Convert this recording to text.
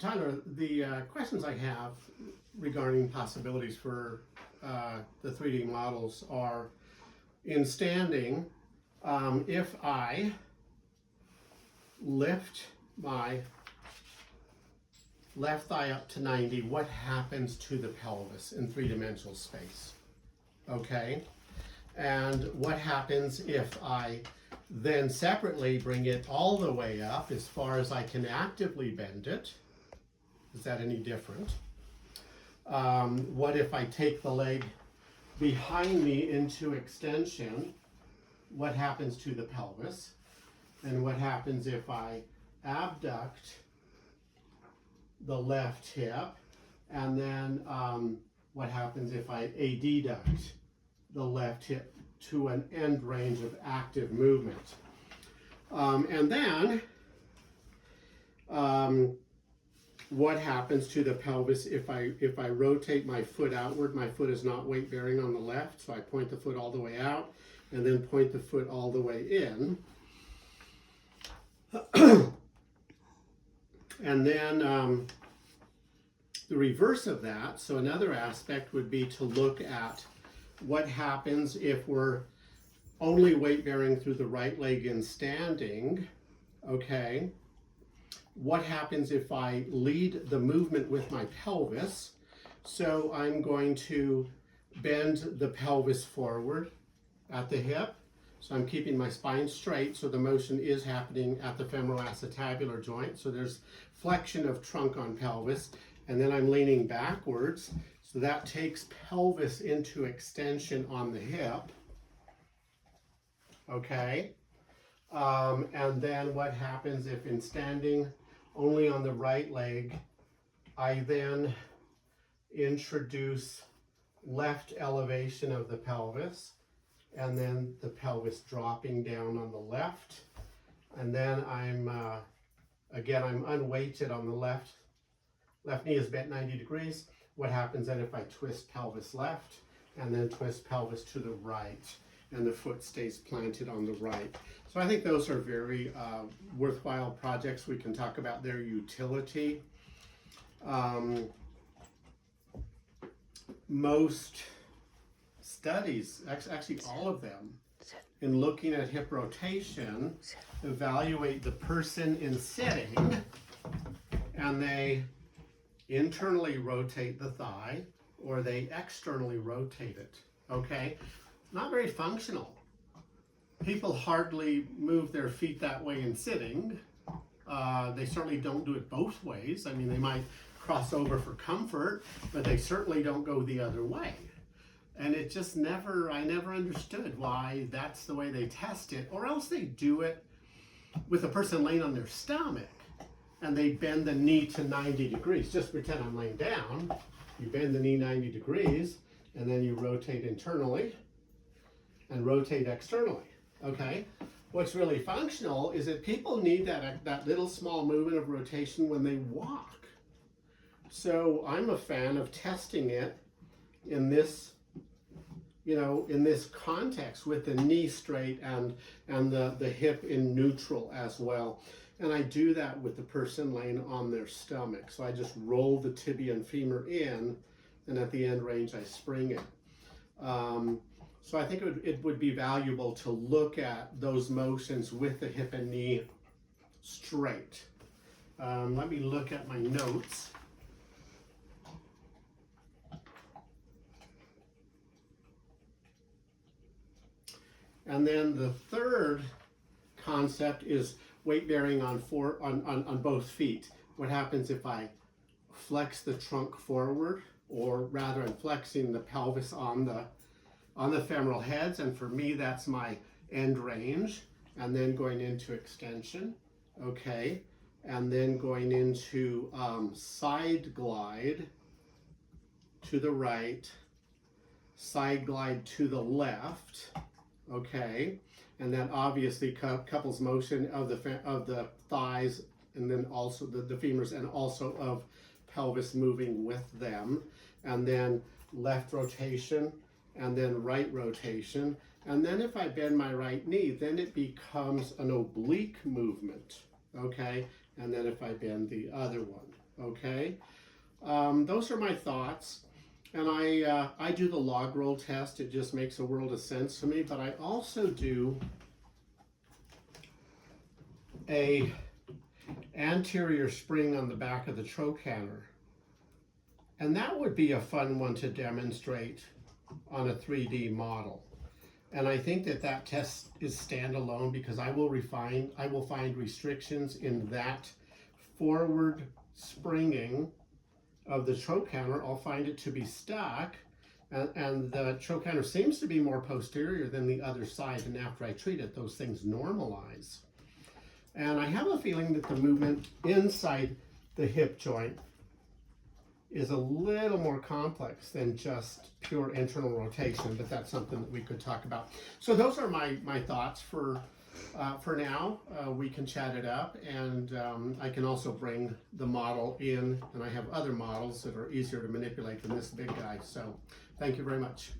Tyler, the questions I have regarding possibilities for the 3D models are, in standing, if I lift my left thigh up to 90, what happens to the pelvis in three-dimensional space? Okay, and what happens if I then separately bring it all the way up as far as I can actively bend it? Is that any different? What if I take the leg behind me into extension? What happens to the pelvis? And what happens if I abduct the left hip? And then what happens if I adduct the left hip to an end range of active movement? And then what happens to the pelvis if I rotate my foot outward? My foot is not weight bearing on the left, so I point the foot all the way out and then point the foot all the way in. And then the reverse of that, so another aspect would be to look at what happens if we're only weight bearing through the right leg in standing, okay? What happens if I lead the movement with my pelvis? So I'm going to bend the pelvis forward at the hip. So I'm keeping my spine straight, so the motion is happening at the femoroacetabular joint. So there's flexion of trunk on pelvis, and then I'm leaning backwards. So that takes pelvis into extension on the hip. Okay. And then what happens if in standing only on the right leg, I then introduce left elevation of the pelvis, and then the pelvis dropping down on the left. And then I'm unweighted on the left. Left knee is bent 90 degrees. What happens then if I twist pelvis left and then twist pelvis to the right, and the foot stays planted on the right? So I think those are very worthwhile projects. We can talk about their utility. Most studies, actually all of them, in looking at hip rotation, evaluate the person in sitting, and they internally rotate the thigh or they externally rotate it, okay? Not very functional. People hardly move their feet that way in sitting. They certainly don't do it both ways. I mean, they might cross over for comfort, but they certainly don't go the other way. And it just I never understood why that's the way they test it, or else they do it with a person laying on their stomach and they bend the knee to 90 degrees. Just pretend I'm laying down. You bend the knee 90 degrees and then you rotate internally and rotate externally, okay? What's really functional is that people need that little small movement of rotation when they walk. So I'm a fan of testing it in this, in this context with the knee straight and the hip in neutral as well. And I do that with the person laying on their stomach. So I just roll the tibia and femur in, and at the end range I spring it. So I think it would be valuable to look at those motions with the hip and knee straight. Let me look at my notes. And then the third concept is weight bearing on both feet. What happens if I flex the trunk forward, or rather I'm flexing the pelvis on the femoral heads, and for me that's my end range, and then going into extension, okay, and then going into side glide to the right, side glide to the left, okay, and that obviously couples motion of the thighs, and then also the femurs, and also of pelvis moving with them, and then left rotation, and then right rotation. And then if I bend my right knee, then it becomes an oblique movement, okay? And then if I bend the other one, okay? Those are my thoughts. And I do the log roll test. It just makes a world of sense to me. But I also do a anterior spring on the back of the trochanter. And that would be a fun one to demonstrate on a 3D model. And I think that that test is standalone because I will find restrictions in that forward springing of the trochanter. I'll find it to be stuck, and the trochanter seems to be more posterior than the other side, and after I treat it, those things normalize. And I have a feeling that the movement inside the hip joint is a little more complex than just pure internal rotation, but that's something that we could talk about. So those are my thoughts for now. We can chat it up, and I can also bring the model in, and I have other models that are easier to manipulate than this big guy. So thank you very much.